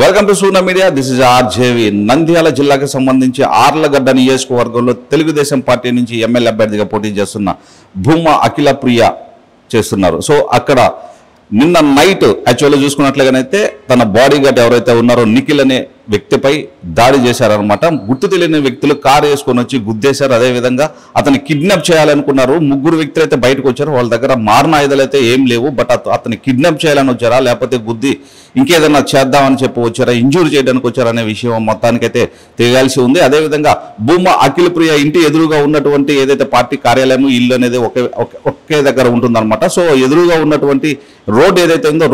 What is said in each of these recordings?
Welcome to Suna media. This is RJV. Nandyal జిల్లాకు సంబంధించి ఆర్లగడ్డ నియోజకవర్గంలో తెలుగుదేశం పార్టీ నుంచి ఎమ్మెల్యే అభ్యర్థిగా పోటీ చేస్తున్న భూమా అఖిల ప్రియ చేస్తున్నారు. సో అక్కడ నిన్న నైట్ యాక్చువల్గా చూసుకున్నట్లుగానైతే తన బాడీ గార్డ్ ఎవరైతే ఉన్నారో నిఖిల్ అనే వ్యక్తిపై దాడి చేశారనమాట. గుర్తు తెలియని వ్యక్తులు కారు వేసుకొని వచ్చి గుద్దేశారు. అదేవిధంగా అతన్ని కిడ్నాప్ చేయాలనుకున్నారు. ముగ్గురు వ్యక్తులు అయితే బయటకు వచ్చారు. వాళ్ళ దగ్గర మారణ ఆయుధాలు అయితే ఏం లేవు. బట్ అతన్ని కిడ్నాప్ చేయాలని వచ్చారా, లేకపోతే గుద్ది ఇంకేదన్నా చేద్దామని చెప్పి వచ్చారా, ఇంజూరీ చేయడానికి వచ్చారా అనే విషయం మొత్తానికైతే తెలియాల్సి ఉంది. అదేవిధంగా భూమా అఖిల ప్రియ ఇంటి ఎదురుగా ఉన్నటువంటి ఏదైతే పార్టీ కార్యాలయం ఇల్లు అనేది ఒకే దగ్గర ఉంటుందన్నమాట. సో ఎదురుగా ఉన్నటువంటి రోడ్డు ఏదైతే ఉందో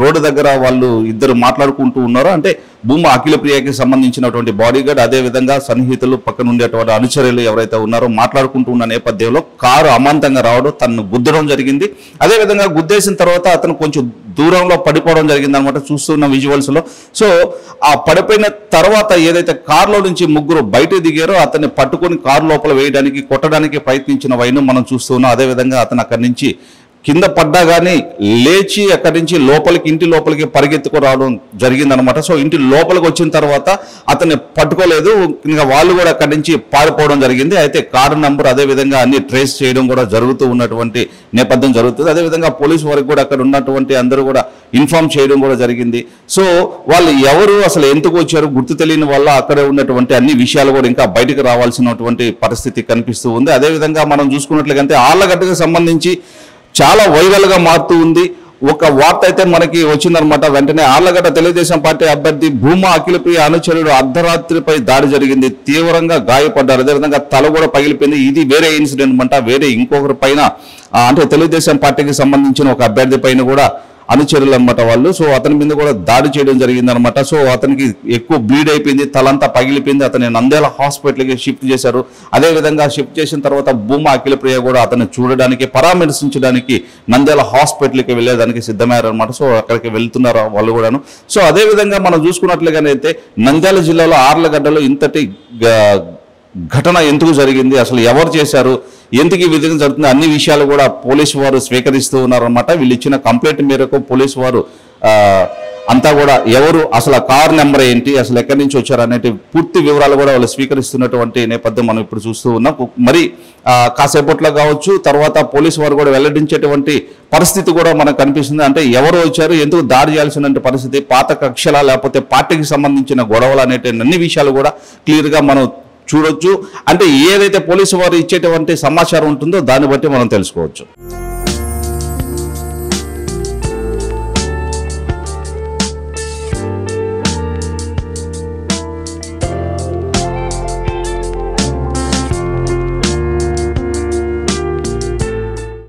రోడ్డు దగ్గర వాళ్ళు ఇద్దరు మాట్లాడుకుంటూ ఉన్నారో, అంటే భూమా అఖిల ప్రియకి సంబంధించినటువంటి బాడీ గార్డ్ అదేవిధంగా సన్నిహితులు పక్కన ఉండేటువంటి అనుచరులు ఎవరైతే ఉన్నారో మాట్లాడుకుంటూ ఉన్న నేపథ్యంలో కారు అమాంతంగా రావడం, తను గుద్దడం జరిగింది. అదేవిధంగా గుద్దేసిన తర్వాత అతను కొంచెం దూరంలో పడిపోవడం జరిగింది అనమాట, చూస్తున్న విజువల్స్ లో. సో ఆ పడిపోయిన తర్వాత ఏదైతే కారులో నుంచి ముగ్గురు బయట దిగారో అతన్ని పట్టుకొని కారు లోపల వేయడానికి కొట్టడానికి ప్రయత్నించిన వైను మనం చూస్తూ ఉన్నాం. అదేవిధంగా అతను అక్కడి నుంచి కింద పడ్డా కానీ లేచి అక్కడి నుంచి ఇంటి లోపలికి పరిగెత్తుకు రావడం జరిగిందనమాట. సో ఇంటి లోపలికి వచ్చిన తర్వాత అతన్ని పట్టుకోలేదు, ఇంకా వాళ్ళు కూడా అక్కడి నుంచి పారిపోవడం జరిగింది. అయితే కారు నంబర్ అదేవిధంగా అన్ని ట్రేస్ చేయడం కూడా జరుగుతూ ఉన్నటువంటి నేపథ్యం జరుగుతుంది. అదేవిధంగా పోలీసు వారికి కూడా అక్కడ ఉన్నటువంటి అందరూ కూడా ఇన్ఫార్మ్ చేయడం కూడా జరిగింది. సో వాళ్ళు ఎవరు, అసలు ఎందుకు వచ్చారు, గుర్తు తెలియని వల్ల అక్కడే ఉన్నటువంటి అన్ని విషయాలు కూడా ఇంకా బయటకు రావాల్సినటువంటి పరిస్థితి కనిపిస్తూ ఉంది. అదేవిధంగా మనం చూసుకున్నట్లయితే ఆళ్లగడ్డకు సంబంధించి చాలా వైరల్ గా మారుతూ ఉంది. ఒక వార్త అయితే మనకి వచ్చిందనమాట. వెంటనే ఆళ్లగడ్డ తెలుగుదేశం పార్టీ అభ్యర్థి భూమా అఖిల ప్రియ అనుచరుడు అర్ధరాత్రిపై దాడి జరిగింది, తీవ్రంగా గాయపడ్డారు, అదేవిధంగా తల కూడా పగిలిపోయింది. ఇది వేరే ఇన్సిడెంట్ అంట. వేరే ఇంకొకరి పైన, అంటే తెలుగుదేశం పార్టీకి సంబంధించిన ఒక అభ్యర్థి పైన కూడా అనుచరులు అనమాట వాళ్ళు. సో అతని మీద కూడా దాడి చేయడం జరిగింది అనమాట. సో అతనికి ఎక్కువ బ్లీడ్ అయిపోయింది, తలంతా పగిలిపోయింది. అతని నంద్యాల హాస్పిటల్కి షిఫ్ట్ చేశారు. అదేవిధంగా షిఫ్ట్ చేసిన తర్వాత భూమా అఖిల ప్రియ కూడా అతన్ని చూడడానికి, పరామర్శించడానికి నంద్యాల హాస్పిటల్కి వెళ్ళేదానికి సిద్ధమయ్యారనమాట. సో అక్కడికి వెళ్తున్నారు వాళ్ళు కూడాను. సో అదేవిధంగా మనం చూసుకున్నట్లుగానైతే నంద్యాల జిల్లాలో ఆర్లగడ్డలో ఇంతటి ఘటన ఎందుకు జరిగింది, అసలు ఎవరు చేశారు, ఎందుకు ఈ విధంగా జరుగుతుంది, అన్ని విషయాలు కూడా పోలీసు వారు స్వీకరిస్తూ ఉన్నారన్నమాట. వీళ్ళు ఇచ్చిన కంప్లైంట్ మేరకు పోలీసు వారు అంతా కూడా ఎవరు, అసలు ఆ కార్ నెంబర్ ఏంటి, అసలు ఎక్కడి నుంచి వచ్చారు అనేటి పూర్తి వివరాలు కూడా వాళ్ళు స్వీకరిస్తున్నటువంటి నేపథ్యం మనం ఇప్పుడు చూస్తూ ఉన్నాం. మరి కాసేపట్లో కావచ్చు తర్వాత పోలీసు వారు కూడా వెల్లడించేటువంటి పరిస్థితి కూడా మనకు కనిపిస్తుంది. అంటే ఎవరు వచ్చారు, ఎందుకు దాడి చేయాల్సిన పరిస్థితి, పాత కక్షల లేకపోతే పార్టీకి సంబంధించిన గొడవలు అనేటి అన్ని విషయాలు కూడా క్లియర్గా మనం చూడొచ్చు. అంటే ఏదైతే పోలీసు వారు ఇచ్చేటువంటి సమాచారం ఉంటుందో దాన్ని బట్టి మనం తెలుసుకోవచ్చు.